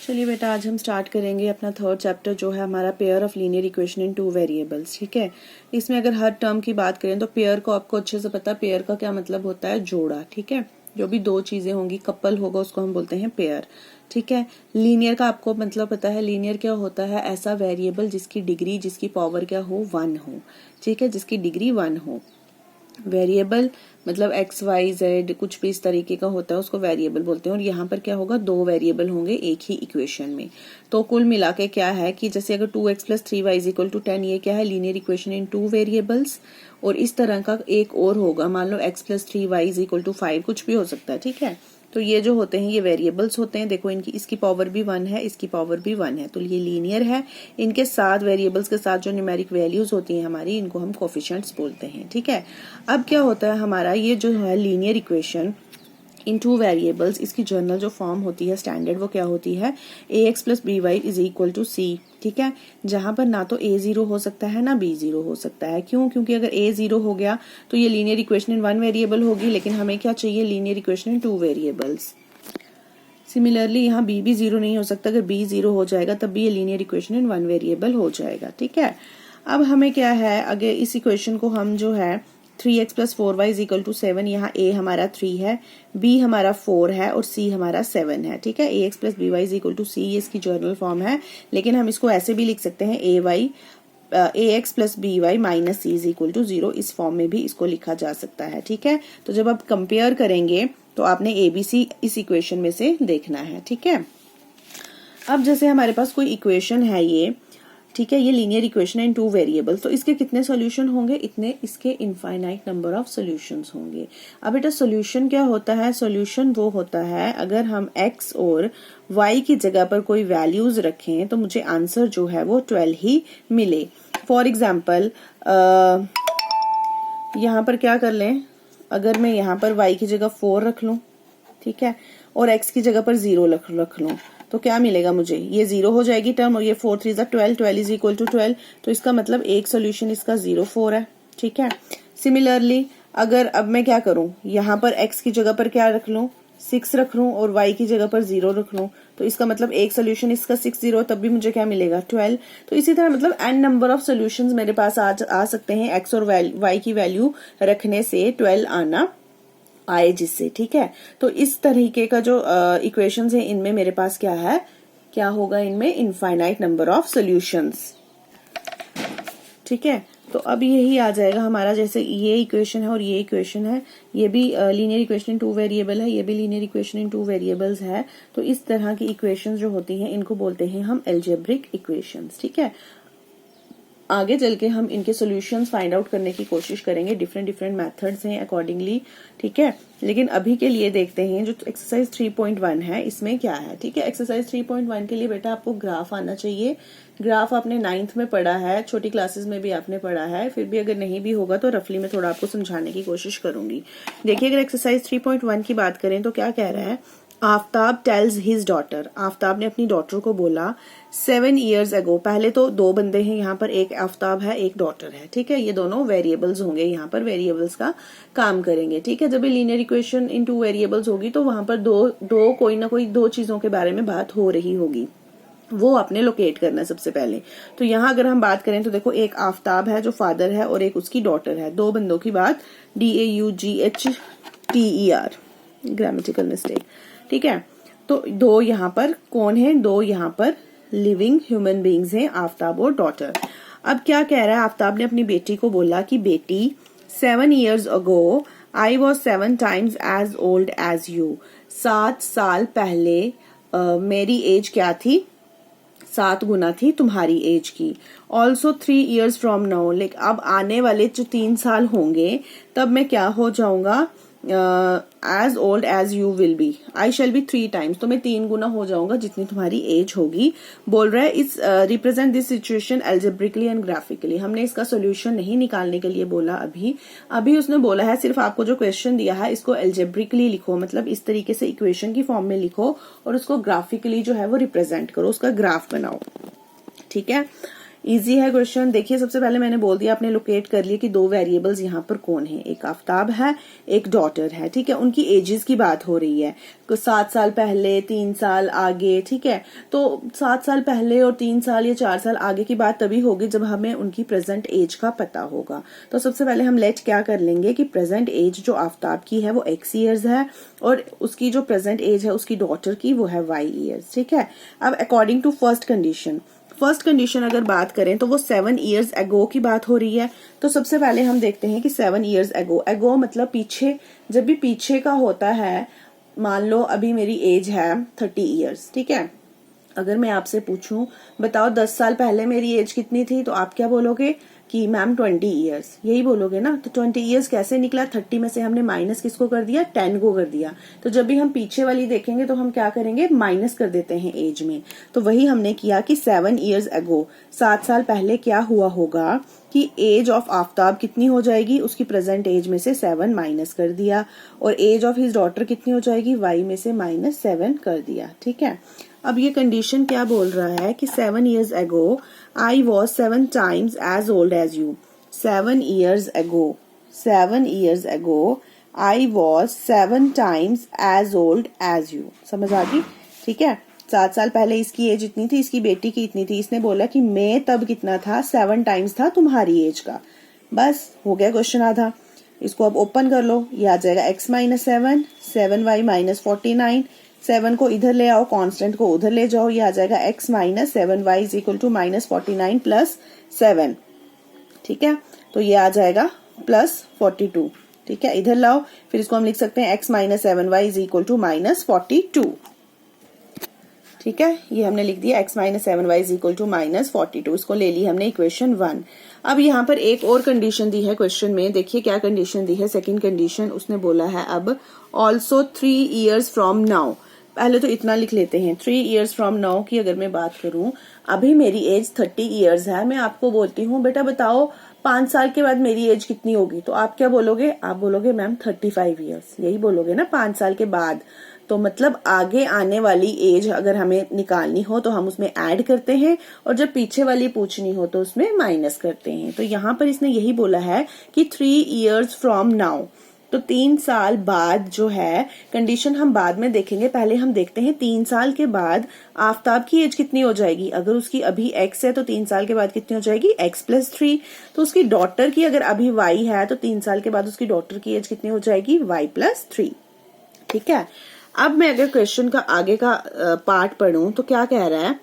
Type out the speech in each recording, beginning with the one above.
चलिए बेटा, आज हम स्टार्ट करेंगे अपना थर्ड चैप्टर जो है हमारा pair of linear equation in two variables. ठीक है, इसमें अगर हर टर्म की बात करें तो पेयर को आपको अच्छे से पता है, पेयर का क्या मतलब होता है, जोड़ा। ठीक है, जो भी दो चीजें होंगी, कपल होगा, उसको हम बोलते हैं पेयर। ठीक है, लीनियर का आपको मतलब पता है, लीनियर क्या होता है, ऐसा वेरिएबल जिसकी डिग्री, जिसकी पावर क्या हो, 1 हो। ठीक है, जिसकी डिग्री 1 हो। वेरिएबल मतलब एक्स वाई जेड कुछ भी इस तरीके का होता है, उसको वेरिएबल बोलते हैं। और यहाँ पर क्या होगा, दो वेरिएबल होंगे एक ही इक्वेशन में। तो कुल मिला के क्या है कि जैसे अगर 2x + 3y = 10, ये क्या है, linear equation in two variables. और इस तरह का एक और होगा, मान लो x + 3y = 5, कुछ भी हो सकता है। ठीक है, तो ये जो होते हैं ये वेरिएबल्स होते हैं। देखो, इनकी इसकी पावर भी 1 है, इसकी पावर भी 1 है, तो ये लीनियर है। इनके साथ वेरिएबल्स के साथ जो न्यूमेरिक वैल्यूज होती हैं हमारी, इनको हम कोफिशिएंट्स बोलते हैं। ठीक है, अब क्या होता है हमारा ये जो है linear equation in two variables, इसकी जनरल जो फॉर्म होती है स्टैंडर्ड, वो क्या होती है, ax + by = c। ठीक है, जहां पर ना तो a 0 हो सकता है ना b 0 हो सकता है। क्यों? क्योंकि अगर a 0 हो गया तो ये लीनियर इक्वेशन इन 1 वेरिएबल होगी, लेकिन हमें क्या चाहिए, linear equation in 2 variables. Similarly यहाँ b भी 0 नहीं हो सकता, अगर b 0 हो जाएगा तब भी ये लीनियर इक्वेशन इन 1 वेरिएबल हो जाएगा। ठीक है, अब हमें क्या है, अगर इस इक्वेशन को हम जो है 3x + 4y = 7, यहाँ a हमारा 3 है, b हमारा 4 है और c हमारा 7 है। ठीक है, ax + by = c, ये इसकी जर्नल फॉर्म है। लेकिन हम इसको ऐसे भी लिख सकते हैं, ax + by - c = 0, इस फॉर्म में भी इसको लिखा जा सकता है। ठीक है, तो जब आप कंपेयर करेंगे तो आपने ABC इस इक्वेशन में से देखना है। ठीक है, अब जैसे हमारे पास कोई इक्वेशन है ये, ठीक है, ये लीनियर इक्वेशन है इन टू वेरिएबल्स, तो इसके कितने सॉल्यूशन होंगे, इतने इसके इनफाइनाइट नंबर ऑफ सॉल्यूशंस होंगे। अब बेटा सॉल्यूशन क्या होता है, सॉल्यूशन वो होता है अगर हम x और y की जगह पर कोई वैल्यूज रखें तो मुझे आंसर जो है वो 12 ही मिले। फॉर एग्जाम्पल यहाँ पर क्या कर लें, अगर मैं यहाँ पर y की जगह 4 रख लूं, ठीक है, और x की जगह पर 0 रख लूं, तो क्या मिलेगा मुझे, ये 0 हो जाएगी टर्म, और ये 4 3 12, 12 = 12, तो इसका मतलब एक सोल्यूशन इसका 0 4 है। ठीक है, सिमिलरली अगर अब मैं क्या करूं, यहाँ पर x की जगह पर क्या रख लूं, 6 रख लूं, और y की जगह पर 0 रख लूं, तो इसका मतलब एक सोल्यूशन इसका 6 0, तब भी मुझे क्या मिलेगा, 12। तो इसी तरह मतलब n नंबर ऑफ सोल्यूशंस मेरे पास आ सकते हैं, x और y की वैल्यू रखने से 12 आना आए जिससे। ठीक है, तो इस तरीके का जो इक्वेशंस है, इनमें मेरे पास क्या है, क्या होगा, इनमें इनफाइनाइट नंबर ऑफ सॉल्यूशंस। ठीक है, तो अब यही आ जाएगा हमारा, जैसे ये इक्वेशन है और ये इक्वेशन है, ये भी linear equation in two variable है, ये भी linear equation in two variables है। तो इस तरह की इक्वेशंस जो होती हैं इनको बोलते हैं हम अलजेब्रिक इक्वेशंस। ठीक है, आगे चल के हम इनके सॉल्यूशंस फाइंड आउट करने की कोशिश करेंगे, डिफरेंट मेथड्स हैं अकॉर्डिंगली। ठीक है, लेकिन अभी के लिए देखते हैं जो एक्सरसाइज 3.1 है, इसमें क्या है। ठीक है, एक्सरसाइज 3.1 के लिए बेटा आपको ग्राफ आना चाहिए। ग्राफ आपने 9th में पढ़ा है, छोटी क्लासेस में भी आपने पढ़ा है, फिर भी अगर नहीं भी होगा तो रफली में थोड़ा आपको समझाने की कोशिश करूंगी। देखिए, अगर एक्सरसाइज 3.1 की बात करें तो क्या कह रहा है, Aftab tales his daughter, Aftab ने अपनी डॉटर को बोला 7 years ago, पहले तो दो बंदे हैं यहाँ पर, एक आफ्ताब है एक डॉटर है। ठीक है, ये दोनों वेरिएबल्स होंगे, यहाँ पर वेरिएबल्स का काम करेंगे। ठीक है, जब ये linear equation in two variables होगी तो वहां पर दो कोई ना कोई दो चीजों के बारे में बात हो रही होगी, वो आपने लोकेट करना है सबसे पहले। तो यहाँ अगर हम बात करें तो देखो, एक आफ्ताब है जो फादर है और एक उसकी डॉटर है, दो बंदों की बात, DAUGHTER, ग्रामेटिकल मिस्टेक। ठीक है, तो दो यहाँ पर कौन है, दो यहाँ पर लिविंग ह्यूमन बींग्स हैं, आफ्ताब और डॉटर। अब क्या कह रहा है, आफ्ताब ने अपनी बेटी को बोला कि बेटी 7 years ago I was 7 times as old as you, 7 साल पहले मेरी एज क्या थी, 7 गुना थी तुम्हारी एज की। ऑल्सो 3 years from now, लेकिन अब आने वाले जो 3 साल होंगे तब मैं क्या हो जाऊंगा, as old as you will be, I shall be 3 times, तो मैं 3 गुना हो जाऊंगा जितनी तुम्हारी एज होगी। बोल रहा है इस represent this situation algebraically and graphically. हमने इसका सोल्यूशन नहीं निकालने के लिए बोला, अभी उसने बोला है सिर्फ आपको जो क्वेश्चन दिया है इसको एल्जेब्रिकली लिखो, मतलब इस तरीके से इक्वेशन की फॉर्म में लिखो और उसको ग्राफिकली जो है वो रिप्रेजेंट करो, उसका ग्राफ बनाओ। ठीक है, इजी है क्वेश्चन। देखिए सबसे पहले मैंने बोल दिया, आपने लोकेट कर लिया कि दो वेरिएबल्स यहाँ पर कौन है, एक आफ्ताब है एक डॉटर है, ठीक है। उनकी एजेस की बात हो रही है, 7 साल पहले 3 साल आगे, ठीक है। तो 7 साल पहले और 3 साल या 4 साल आगे की बात तभी होगी जब हमें उनकी प्रेजेंट एज का पता होगा। तो सबसे पहले हम लेट क्या कर लेंगे कि प्रेजेंट एज जो आफ्ताब की है वो x ईयर्स है और उसकी जो प्रेजेंट एज है उसकी डॉटर की वो है y ईयर्स, ठीक है। अब अकॉर्डिंग टू फर्स्ट कंडीशन अगर बात करें तो वो 7 ईयर्स एगो की बात हो रही है। तो सबसे पहले हम देखते हैं कि 7 ईयर्स एगो मतलब पीछे, जब भी पीछे का होता है, मान लो अभी मेरी एज है 30 ईयर्स, ठीक है। अगर मैं आपसे पूछूं बताओ 10 साल पहले मेरी एज कितनी थी, तो आप क्या बोलोगे कि मैम 20 ईयर्स, यही बोलोगे ना। तो 20 ईयर्स कैसे निकला, 30 में से हमने माइनस किसको कर दिया, 10 को कर दिया। तो जब भी हम पीछे वाली देखेंगे तो हम क्या करेंगे, माइनस कर देते हैं एज में। तो वही हमने किया कि 7 ईयर्स एगो, 7 साल पहले क्या हुआ होगा कि एज ऑफ आफ्ताब कितनी हो जाएगी, उसकी प्रेजेंट एज में से 7 माइनस कर दिया, और एज ऑफ हिज डॉटर कितनी हो जाएगी, y में से -7 कर दिया, ठीक है। अब ये कंडीशन क्या बोल रहा है कि 7 years ago I was 7 times as old as you. 7 years ago I was 7 times as old as you. समझ आ गई, ठीक है। 7 साल पहले इसकी एज इतनी थी, इसकी बेटी की इतनी थी। इसने बोला कि मैं तब कितना था, 7 टाइम्स था तुम्हारी एज का। बस हो गया क्वेश्चन आधा। इसको अब ओपन कर लो, ये आ जाएगा x -7, 7y -49, 7 को इधर ले आओ, कांस्टेंट को उधर ले जाओ, ये आ जाएगा x -7y is equal to -49 plus 7, ठीक है। तो ये आ जाएगा +42, ठीक है। इधर लाओ, फिर इसको हम लिख सकते हैं x -7y is equal to -42, ठीक है। ये हमने लिख दिया x -7y is equal to -42। इसको ले ली हमने इक्वेशन 1। अब यहाँ पर एक और कंडीशन दी है क्वेश्चन में, देखिए क्या कंडीशन दी है। सेकंड कंडीशन उसने बोला है अब ऑल्सो 3 years फ्रॉम नाउ। पहले तो इतना लिख लेते हैं, 3 years फ्रॉम नाउ की अगर मैं बात करूं, अभी मेरी एज 30 years है। मैं आपको बोलती हूँ बेटा बताओ 5 साल के बाद मेरी एज कितनी होगी, तो आप क्या बोलोगे, आप बोलोगे मैम 35 years, यही बोलोगे ना 5 साल के बाद। तो मतलब आगे आने वाली एज अगर हमें निकालनी हो तो हम उसमें ऐड करते हैं, और जब पीछे वाली पूछनी हो तो उसमें माइनस करते हैं। तो यहाँ पर इसने यही बोला है कि 3 years फ्रॉम नाउ, तो 3 साल बाद जो है, कंडीशन हम बाद में देखेंगे, पहले हम देखते हैं 3 साल के बाद आफ्ताब की एज कितनी हो जाएगी। अगर उसकी अभी x है तो 3 साल के बाद कितनी हो जाएगी, x +3। तो उसकी डॉटर की अगर अभी y है तो 3 साल के बाद उसकी डॉटर की एज कितनी हो जाएगी, y +3, ठीक है। अब मैं अगर क्वेश्चन का आगे का पार्ट पढ़ूं तो क्या कह रहा है,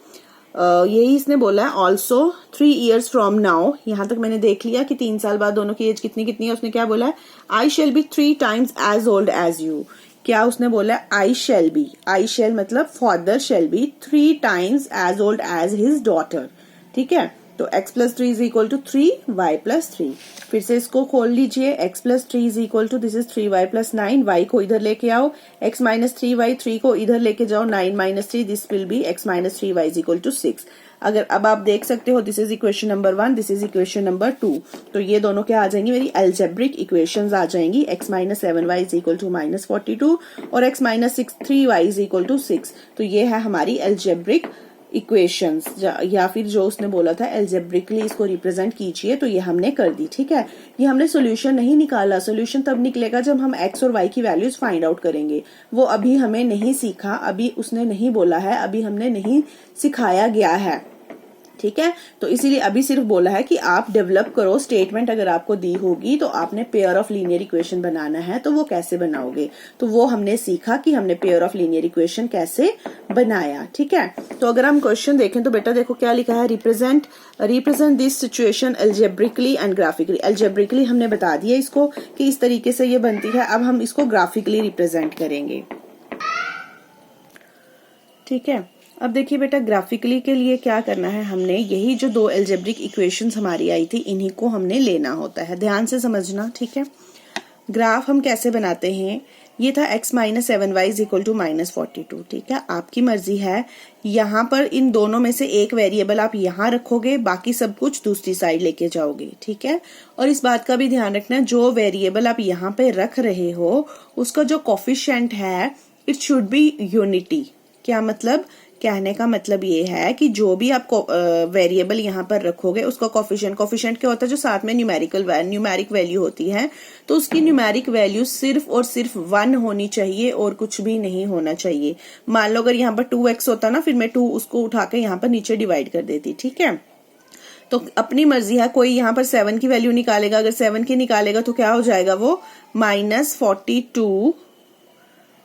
यही इसने बोला है ऑल्सो 3 years फ्रॉम नाउ। यहां तक मैंने देख लिया कि 3 साल बाद दोनों की एज कितनी कितनी है। उसने क्या बोला है, I shall be 3 times as old as you। क्या उसने बोला है, आई शेल मतलब father shall be 3 times as old as his daughter, ठीक है। तो x +3 is equal to 3, y +3। फिर से इसको खोल लीजिए, x +3 is equal to, this is 3y +9, y को इधर लेके आओ, x -3y, 3 को इधर लेके जाओ, 9 - 3, this will be x -3y is equal to 6। अगर अब आप देख सकते हो, this is equation number 1, this is equation number 2। तो ये दोनों क्या आ जाएंगी, मेरी अलजेब्रिक इक्वेशंस आ जाएंगी। x -7y is equal to -42 और x -3y is equal to 6। तो ये है हमारी अलजेब्रिक इक्वेशंस, या फिर जो उसने बोला था एल्जेब्रिकली इसको रिप्रेजेंट कीजिए, तो ये हमने कर दी, ठीक है। ये हमने सॉल्यूशन नहीं निकाला, सॉल्यूशन तब निकलेगा जब हम x और y की वैल्यूज फाइंड आउट करेंगे। वो अभी हमें नहीं सीखा, अभी उसने नहीं बोला है, अभी हमने नहीं सिखाया गया है, ठीक है। तो इसीलिए अभी सिर्फ बोला है कि आप डेवलप करो स्टेटमेंट। अगर आपको दी होगी तो आपने पेयर ऑफ लीनियर इक्वेशन बनाना है, तो वो कैसे बनाओगे, तो वो हमने सीखा कि हमने पेयर ऑफ लीनियर इक्वेशन कैसे बनाया, ठीक है। तो अगर हम क्वेश्चन देखें तो बेटा देखो क्या लिखा है, represent this situation algebraically and graphically. Algebraically हमने बता दिया इसको कि इस तरीके से ये बनती है। अब हम इसको ग्राफिकली रिप्रेजेंट करेंगे, ठीक है। अब देखिए बेटा ग्राफिकली के लिए क्या करना है, हमने यही जो 2 अलजेब्रिक इक्वेशंस हमारी आई थी, इन्हीं को हमने लेना होता है। ध्यान से समझना, ठीक है। ग्राफ हम कैसे बनाते हैं, ये था x -7y is equal to -42, ठीक है। आपकी मर्जी है, यहाँ पर इन दोनों में से एक वेरिएबल आप यहाँ रखोगे, बाकी सब कुछ दूसरी साइड लेके जाओगे, ठीक है। और इस बात का भी ध्यान रखना, जो वेरिएबल आप यहाँ पे रख रहे हो उसका जो कोफिशिएंट है, इट शुड बी यूनिटी। क्या मतलब कहने का मतलब ये है कि जो भी आप वेरिएबल यहाँ पर रखोगे उसका कोफिशिएंट क्या होता है, जो साथ में न्यूमेरिक वैल्यू होती है, तो उसकी न्यूमेरिक वैल्यू सिर्फ और सिर्फ 1 होनी चाहिए और कुछ भी नहीं होना चाहिए। मान लो अगर यहाँ पर 2x होता ना, फिर मैं 2 उसको उठा के यहाँ पर नीचे डिवाइड कर देती, ठीक है। तो अपनी मर्जी है, कोई यहाँ पर 7 की वैल्यू निकालेगा, अगर 7 की निकालेगा तो क्या हो जाएगा वो -42,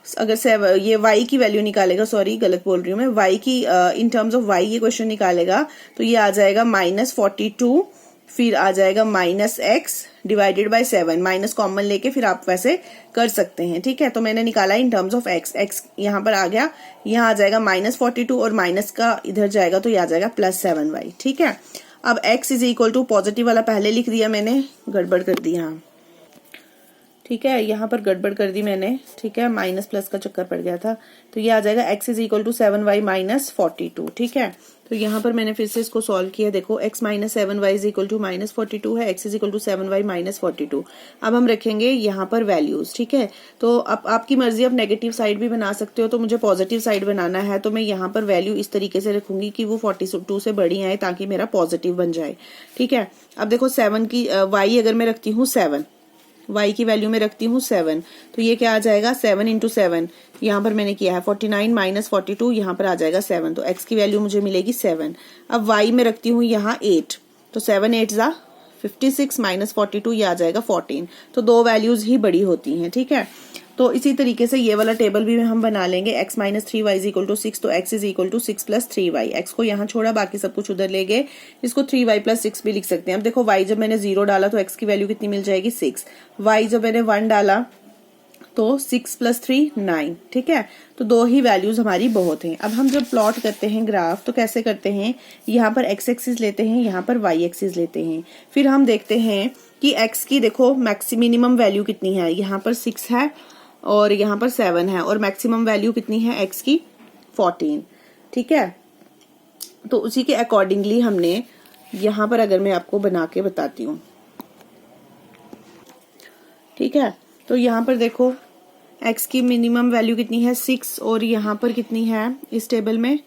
अगर 7 ये y की वैल्यू निकालेगा, सॉरी गलत बोल रही हूँ मैं, y की इन टर्म्स ऑफ y ये क्वेश्चन निकालेगा तो ये आ जाएगा -42, फिर आ जाएगा -x divided by 7, minus common लेके फिर आप वैसे कर सकते हैं, ठीक है। तो मैंने निकाला इन टर्म्स ऑफ x यहाँ पर आ गया, यहाँ आ जाएगा -42 और माइनस का इधर जाएगा तो ये आ जाएगा +7y, ठीक है। अब x is equal to positive वाला पहले लिख दिया मैंने, गड़बड़ कर दी यहाँ, ठीक है, यहाँ पर गड़बड़ कर दी मैंने, ठीक है, माइनस प्लस का चक्कर पड़ गया था, तो ये आ जाएगा x is equal to 7y -42, ठीक है। तो यहाँ पर मैंने फिर से इसको सॉल्व किया, देखो x minus 7y is equal to -42 है, x is equal to 7y -42। अब हम रखेंगे यहाँ पर वैल्यूज, ठीक है। तो अब आपकी मर्जी, आप नेगेटिव साइड भी बना सकते हो, तो मुझे पॉजिटिव साइड बनाना है, तो मैं यहाँ पर वैल्यू इस तरीके से रखूंगी कि वो 42 से बड़ी आए ताकि मेरा पॉजिटिव बन जाए, ठीक है। अब देखो 7 की y अगर मैं रखती हूँ 7, y की वैल्यू में रखती हूँ 7, तो ये क्या आ जाएगा 7 इंटू 7, यहाँ पर मैंने किया है 49 -42, यहाँ पर आ जाएगा 7, तो x की वैल्यू मुझे मिलेगी 7। अब y में रखती हूँ यहाँ 8, तो 7 8 जा 56 -42, ये आ जाएगा 14। तो दो वैल्यूज ही बड़ी होती हैं, ठीक है। तो इसी तरीके से ये वाला टेबल भी हम बना लेंगे, x minus 3y is equal to 6, तो x is equal to 6 plus 3y, x को यहाँ छोड़ा बाकी सब कुछ उधर ले गए, इसको 3y प्लस 6 भी लिख सकते हैं। अब देखो y जब मैंने 0 डाला तो x की वैल्यू कितनी मिल जाएगी 6, y जब मैंने 1 डाला तो 6 प्लस 3 9, ठीक है। तो दो ही वैल्यूज हमारी बहुत हैं। अब हम जब प्लॉट करते हैं ग्राफ तो कैसे करते हैं, यहाँ पर x एक्सिस लेते हैं, यहाँ पर y एक्सिस लेते हैं, फिर हम देखते हैं कि x की देखो मिनिमम वैल्यू कितनी है, यहाँ पर 6 है और यहाँ पर 7 है, और मैक्सिमम वैल्यू कितनी है x की 14, ठीक है। तो उसी के अकॉर्डिंगली हमने यहाँ पर, अगर मैं आपको बना के बताती हूँ, ठीक है, तो यहाँ पर देखो x की मिनिमम वैल्यू कितनी है 6 और यहाँ पर कितनी है इस टेबल में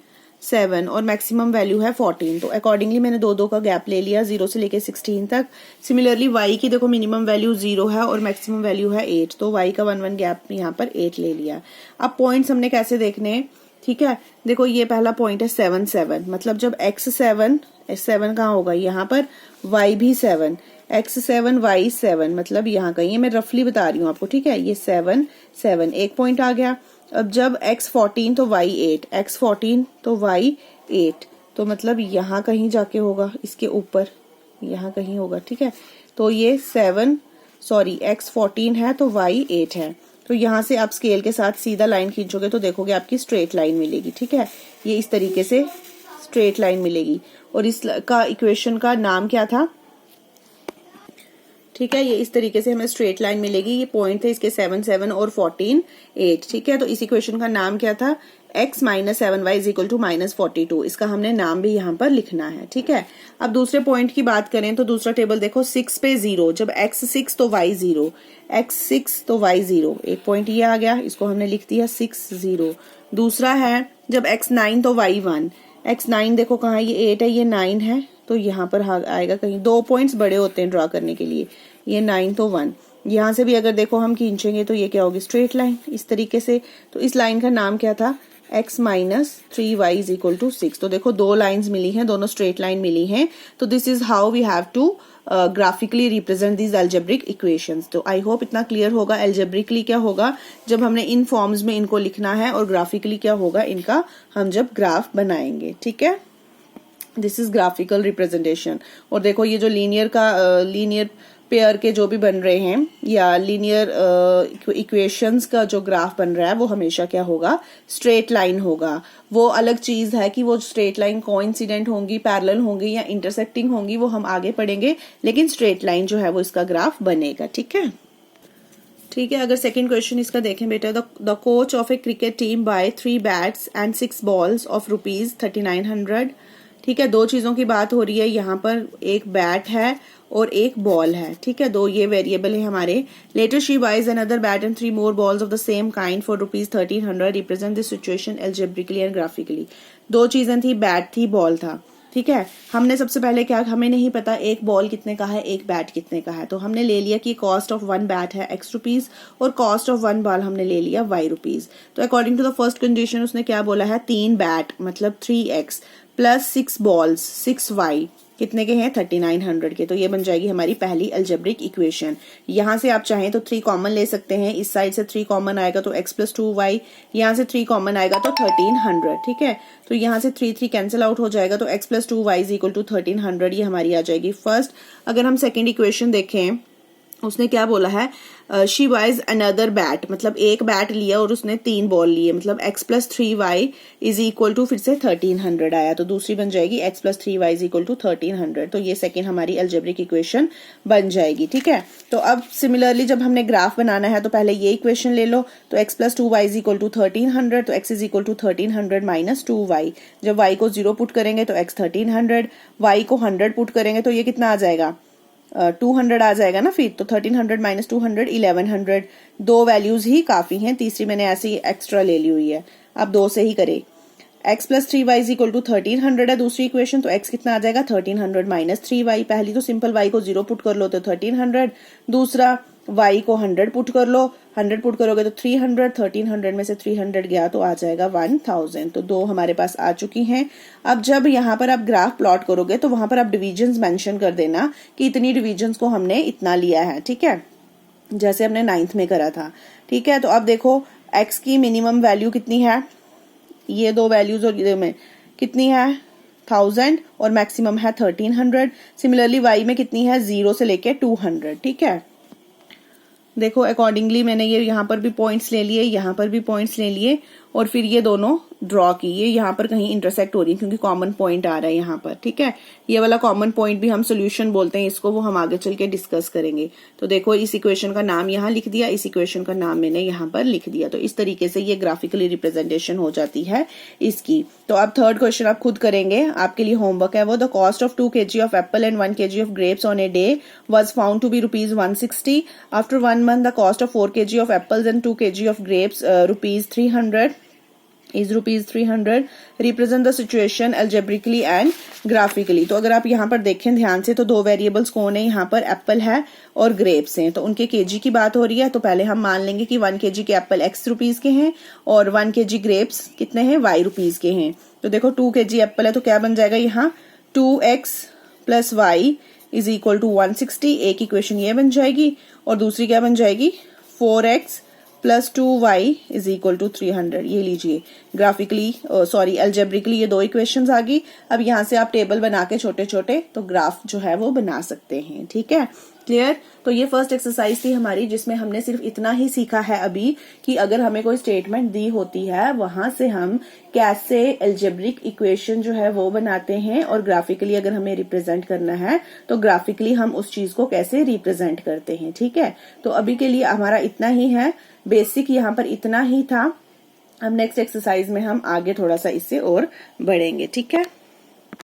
7 और मैक्सिमम वैल्यू है 14। तो अकॉर्डिंगली मैंने दो का गैप ले लिया 0 से लेके 16 तक। सिमिलरली y की देखो मिनिमम वैल्यू 0 है और मैक्सिमम वैल्यू है 8, तो y का 1 गैप यहाँ पर 8 ले लिया। अब पॉइंट्स हमने कैसे देखने, ठीक है, देखो ये पहला पॉइंट है 7 7, मतलब जब x 7 कहाँ होगा, यहाँ पर y भी 7, x 7 y 7, मतलब यहाँ कहीं, मैं रफली बता रही हूँ आपको, ठीक है, ये 7 7 एक पॉइंट आ गया। अब जब x 14 तो y 8, x 14 तो y 8, तो मतलब यहाँ कहीं जाके होगा, इसके ऊपर यहाँ कहीं होगा, ठीक है। तो ये x 14 है तो y 8 है, तो यहाँ से आप स्केल के साथ सीधा लाइन खींचोगे तो देखोगे आपकी स्ट्रेट लाइन मिलेगी, ठीक है, ये इस तरीके से स्ट्रेट लाइन मिलेगी। और इसका इक्वेशन का नाम क्या था, ठीक है, ये इस तरीके से हमें स्ट्रेट लाइन मिलेगी। ये पॉइंट थे इसके 7 7 और 14 8, ठीक है। तो इस इक्वेशन का नाम क्या था, x minus 7y is equal to -42, इसका हमने नाम भी यहाँ पर लिखना है, ठीक है। अब दूसरे पॉइंट की बात करें तो दूसरा टेबल देखो 6 पे 0, जब x 6 तो y 0, x 6 तो y 0, एक पॉइंट ये आ गया, इसको हमने लिख दिया 6 0। दूसरा है जब x 9 तो y 1, x 9 देखो कहाँ, ये 8 है ये 9 है, तो यहाँ पर आएगा कहीं, दो पॉइंट्स बड़े होते हैं ड्रॉ करने के लिए, ये 9 तो 1, यहाँ से भी अगर देखो हम खींचेंगे तो ये क्या होगी स्ट्रेट लाइन इस तरीके से। तो इस लाइन का नाम क्या था, x minus 3y is equal to 6। तो देखो दो लाइंस मिली हैं, दोनों स्ट्रेट लाइन मिली हैं। तो this is how we have to graphically represent these algebraic equations. तो आई होप इतना क्लियर होगा एल्जेब्रिकली क्या होगा जब हमने इन फॉर्म्स में इनको लिखना है, और ग्राफिकली क्या होगा इनका हम जब ग्राफ बनाएंगे, ठीक है। This is graphical representation. और देखो ये जो लीनियर पेयर के जो भी बन रहे हैं या लीनियर इक्वेशंस का जो ग्राफ बन रहा है वो हमेशा क्या होगा, स्ट्रेट लाइन होगा। वो अलग चीज है कि वो स्ट्रेट लाइन कोइंसिडेंट होंगी, पैरेलल होंगी या इंटरसेक्टिंग होंगी, वो हम आगे पढ़ेंगे, लेकिन स्ट्रेट लाइन जो है वो इसका ग्राफ बनेगा, ठीक है। ठीक है, अगर सेकंड क्वेश्चन इसका देखें बेटा, the coach of a cricket team by 3 bats and 6 balls of ₹3900, ठीक है, दो चीजों की बात हो रही है यहाँ पर, एक बैट है और एक बॉल है। ठीक है, दो ये वेरिएबल है हमारे। Later she buys another bat and 3 more balls of the same kind for ₹1300। Represent this situation algebraically and graphically. दो चीजें थी, बैट थी, बॉल था। ठीक है, हमने सबसे पहले क्या, हमें नहीं पता एक बॉल कितने का है, एक बैट कितने का है, तो हमने ले लिया कि कॉस्ट ऑफ 1 बैट है ₹X और कॉस्ट ऑफ 1 बॉल हमने ले लिया ₹Y। तो according to the first condition उसने क्या बोला है, 3 बैट मतलब 3X प्लस 6 बॉल्स 6Y कितने के हैं, 3900 के। तो ये बन जाएगी हमारी पहली अलजेब्रिक इक्वेशन। यहां से आप चाहें तो 3 कॉमन ले सकते हैं, इस साइड से 3 कॉमन आएगा तो x + 2y, यहां से 3 कॉमन आएगा तो 1300। ठीक है, तो यहां से 3 कैंसिल आउट हो जाएगा तो x + 2y = 1300, ये हमारी आ जाएगी फर्स्ट। अगर हम सेकेंड इक्वेशन देखें, उसने क्या बोला है, शी बाइज अनदर बैट, मतलब एक बैट लिया और उसने 3 बॉल लिए, मतलब x + 3y = फिर से 1300 आया, तो दूसरी बन जाएगी x + 3y = 1300। तो ये सेकेंड हमारी अलजेब्रिक इक्वेशन बन जाएगी। ठीक है, तो अब सिमिलरली जब हमने ग्राफ बनाना है तो पहले ये इक्वेशन ले लो, तो x + 2y = 1300, तो x = 1300 - 2y। जब y को 0 पुट करेंगे तो x 1300, y को 100 पुट करेंगे तो ये कितना आ जाएगा, 200 आ जाएगा ना फिर, तो 1300 - 200 1100। दो वैल्यूज ही काफी हैं, तीसरी मैंने ऐसे ही एक्स्ट्रा ले ली हुई है, आप दो से ही करें। x + 3y = 1300 है दूसरी इक्वेशन, तो x कितना आ जाएगा, 1300 - 3y। पहली तो सिंपल y को 0 पुट कर लो तो 1300, दूसरा y को 100 पुट कर लो, 100 पुट करोगे तो 300, 1300 में से 300 गया तो आ जाएगा 1000। तो दो हमारे पास आ चुकी हैं। अब जब यहाँ पर आप ग्राफ प्लॉट करोगे तो वहां पर आप डिविजन्स मेंशन कर देना कि इतनी डिविजन्स को हमने इतना लिया है। ठीक है, जैसे हमने 9th में करा था। ठीक है, तो अब देखो x की मिनिमम वैल्यू कितनी है, ये दो वैल्यूज और ये में कितनी है 1000 और मैक्सिमम है 1300। सिमिलरली y में कितनी है, 0 से लेके 200। ठीक है, देखो अकॉर्डिंगली मैंने ये यहाँ पर भी पॉइंट्स ले लिए, यहाँ पर भी पॉइंट्स ले लिए और फिर ये दोनों ड्रॉ की। ये यहाँ पर कहीं इंटरसेक्ट हो रही है क्योंकि कॉमन पॉइंट आ रहा है यहाँ पर। ठीक है, ये वाला कॉमन पॉइंट भी हम सोल्यूशन बोलते हैं इसको, वो हम आगे चल के डिस्कस करेंगे। तो देखो इस इक्वेशन का नाम यहाँ लिख दिया, इस इक्वेशन का नाम मैंने यहाँ पर लिख दिया। तो इस तरीके से ये ग्राफिकली रिप्रेजेंटेशन हो जाती है इसकी। तो अब थर्ड क्वेश्चन आप खुद करेंगे, आपके लिए होमवर्क है वो। The cost of 2 kg of Apple and 1 kg of grapes on a day was found to be ₹160. After 1 month, the cost of 4 kg of apples and 2 kg of grapes, ₹300 is ₹300. Represent the situation algebraically and graphically. तो अगर आप यहाँ पर देखें ध्यान से तो दो वेरिएबल्स कौन है यहाँ पर, एप्पल है और ग्रेप्स हैं। तो उनके केजी की बात हो रही है, तो पहले हम मान लेंगे कि 1 kg के एप्पल ₹X के हैं और 1 kg ग्रेप्स कितने हैं, ₹Y के हैं। तो देखो 2 kg एप्पल है तो क्या बन जाएगा यहाँ, 2x + y = 160। एक इक्वेशन ये बन जाएगी और दूसरी क्या बन जाएगी, 4x + 2y = 300। ये लीजिए ग्राफिकली अलजेब्रिकली ये दो इक्वेशंस आ गई। अब यहाँ से आप टेबल बना के छोटे छोटे तो ग्राफ जो है वो बना सकते हैं। ठीक है, क्लियर। तो ये फर्स्ट एक्सरसाइज थी हमारी जिसमें हमने सिर्फ इतना ही सीखा है अभी कि अगर हमें कोई स्टेटमेंट दी होती है वहां से हम कैसे अलजेब्रिक इक्वेशन जो है वो बनाते हैं और ग्राफिकली अगर हमें रिप्रेजेंट करना है तो ग्राफिकली हम उस चीज को कैसे रिप्रेजेंट करते हैं। ठीक है, तो अभी के लिए हमारा इतना ही है, बेसिक यहाँ पर इतना ही था। अब नेक्स्ट एक्सरसाइज में हम आगे थोड़ा सा इससे और बढ़ेंगे। ठीक है।